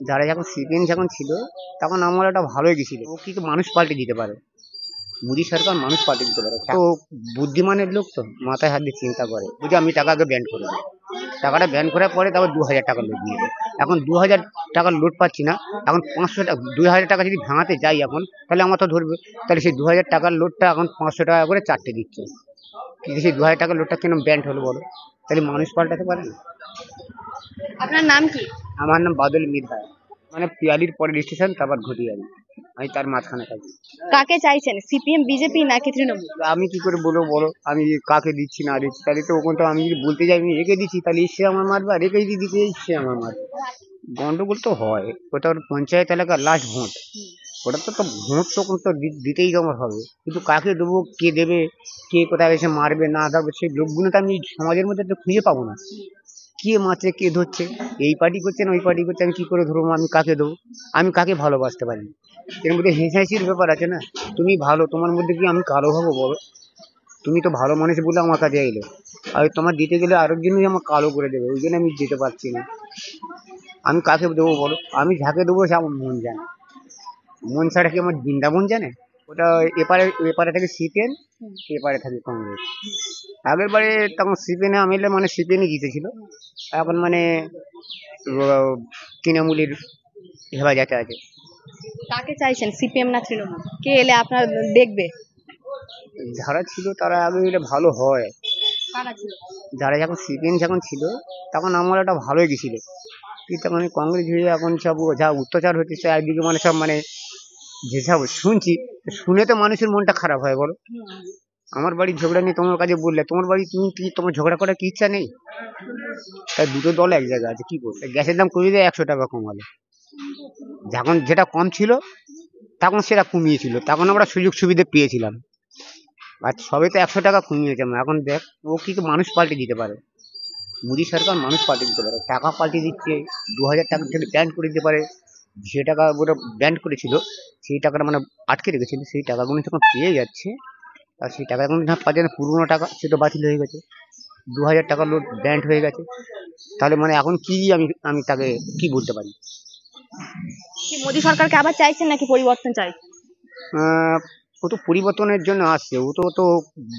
যারা যখন সিপিএম যখন ছিল তখন আমলটা ভালোই গেছিল। ও কি মানুষ পাল্টে দিতে পারে, মোদী সরকার মানুষ পাল্টে দিতে পারে। তো বুদ্ধিমানের লোক তো মাথায় হাত দিয়ে চিন্তা করে, বুঝে আমি টাকা আগে ব্যান করে দিই, টাকাটা ব্যান করার পরে তারপর 2000 টাকা লোড নিয়ে যায়। এখন 2000 টাকার লোড পাচ্ছি না, এখন 500 টাকা, 2000 টাকা যদি ভাঙাতে যাই এখন, তাহলে আমার তো ধরবে। তাহলে সেই 2000 টাকার লোডটা এখন 500 টাকা করে চারটে দিচ্ছে। কিন্তু সেই 2000 টাকার লোডটা কেন ব্যান্ড হলো বলো? তাহলে মানুষ পাল্টাতে পারে না। আপনার নাম কি? আমার নাম বাদল মির্জা, মানে পিয়ালির পরের স্টেশন, তারপর ঘটিয়ালি, আমি তার মাঝখানে থাকি। কাকে চাইছেন, সিপিএম, বিজেপি নাকি তৃণমূল? আমি কি করে বলবো বলো, আমি কাকে দিচ্ছি না দিচ্ছি? তাহলে তো ওখানে তো আমি যদি বলতে যাই আমি একে দিচ্ছি, তাহলে সে আমার মারবে, আর একে যদি দিতে যাই সে আমার মারবে। গন্ডগোল তো হয়, ওটা ওর পঞ্চায়েত এলাকার লাস্ট ভোট, ওটা তো ভোট তো দিতেই আমার হবে, কিন্তু কাকে দেবো, কে দেবে, কে কোথায় এসে মারবে না দেবে, সেই লোকগুলো তো আমি সমাজের মধ্যে তো খুঁজে পাবো না। কে মারছে, কে ধরছে, এই পার্টি করছে না ওই পার্টি করছে, আমি কি করে ধরবো? আমি কাকে দেবো? আমি কাকে ভালোবাসতে পারি? এর মধ্যে হেঁচাইছির ব্যাপার আছে না। তুমি ভালো, তোমার মধ্যে কি আমি কালো হবো বলো? তুমি তো ভালো মানুষ বলে আমার কাছে এলে, আর তোমার দিতে গেলে আরেকজনই আমার কালো করে দেবে, ওই জন্য আমি দিতে পারছি না। আমি কাকে দেবো বলো? আমি যাকে দেবো সে আমার মন জানে। মন ছাড়া কি আমার বৃন্দাবন জানে? ওটা এপারে, এপারে থাকে সিপিএম, এপারে থাকে কংগ্রেস। আগের বারে তখন সিপিএম আমলে মানে সিপিএমই জিতেছিল, এখন মানে তৃণমূলের হেফাজতে আছে। কাকে চাইছেন, সিপিএম না তৃণমূল? কে এলে আপনার দেখবে? যারা ছিল তারা আগে এলে ভালো হয়। কারা ছিল? যারা যখন সিপিএম যখন ছিল তখন আমলটা ভালোই গেছিল, কিন্তু এখন এই কংগ্রেস হয়ে এখন সব যা অত্যাচার হচ্ছে একদিকে, মানে সব মানে যেসব শুনছি, শুনে তো মানুষের মনটা খারাপ হয় বলো। আমার বাড়ির ঝগড়া নিয়ে তোমার কাছে বললে, তোমার বাড়ি তুমি কি তোমার ঝগড়া করার কি ইচ্ছা নেই? তাই দুটো দল এক জায়গায় আছে, কি করবে? গ্যাসের দাম কমিয়ে দেয়, 100 টাকা কমালো। যখন যেটা কম ছিল তখন সেটা কমিয়েছিল, তখন আমরা সুযোগ সুবিধা পেয়েছিলাম। আর সবে তো 100 টাকা কমিয়েছে, এখন দেখ ও কি মানুষ পাল্টে দিতে পারে? মোদী সরকার মানুষ পাল্টে দিতে পারে, টাকা পাল্টে দিচ্ছে। 2000 টাকা থেকে ব্যান্ড করে দিতে পারে। যে টাকা ওটা ব্যান্ড করেছিল, সেই টাকাটা মানে আটকে রেখেছিল, সেই টাকাগুলো যখন পেয়ে যাচ্ছে, আর সেই টাকা এখন না পাচ্ছে না, পুরোনো টাকা সেটা বাতিল হয়ে গেছে। 2000 টাকার লোড ব্যান্ড হয়ে গেছে, তাহলে মানে এখন কি আমি আমি তাকে কি বলতে পারি? কি মোদী সরকারকে আবার চাইছেন নাকি পরিবর্তন চাইছেন? আহ, ও তো পরিবর্তনের জন্য আসছে, ও তো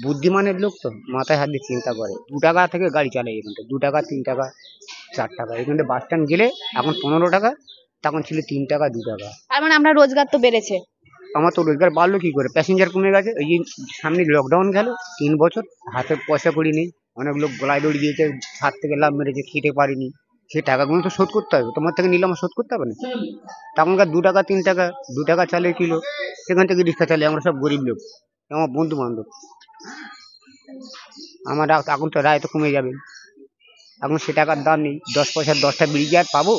বুদ্ধিমানের লোক তো মাথায় হাত দিয়ে চিন্তা করে। 2 টাকা থেকে গাড়ি চালায় এখানটা, 2 টাকা, 3 টাকা, 4 টাকা। এখানটা বাস স্ট্যান্ড গেলে এখন 15 টাকা, তখন ছিল 3 টাকা, 2 টাকা। তার মানে আমরা রোজগার তো বেড়েছে। আমার তো রোজগার বাড়লো কি করে? প্যাসেঞ্জার কমে গেছে, এই যে সামনে লকডাউন গেল, 3 বছর হাতে পয়সা কড়ি নেই, অনেক লোক গলায় দড়ি দিয়েছে, ছাদ থেকে লাভ মেরেছে, খেতে পারিনি। সেই টাকাগুলো তো শোধ করতে হবে, তোমার থেকে নিলে আমার শোধ করতে হবে না? তখনকার 2 টাকা, 3 টাকা, 2 টাকা চালের কিলো, সেখান থেকে রিক্সা চালিয়ে, আমরা সব গরিব লোক, আমার বন্ধু বান্ধব। আমার এখন তো রায় তো কমে যাবে, এখন সে টাকার দাম নেই, 10 পয়সার 10টা বিড়ি কি আর পাবো?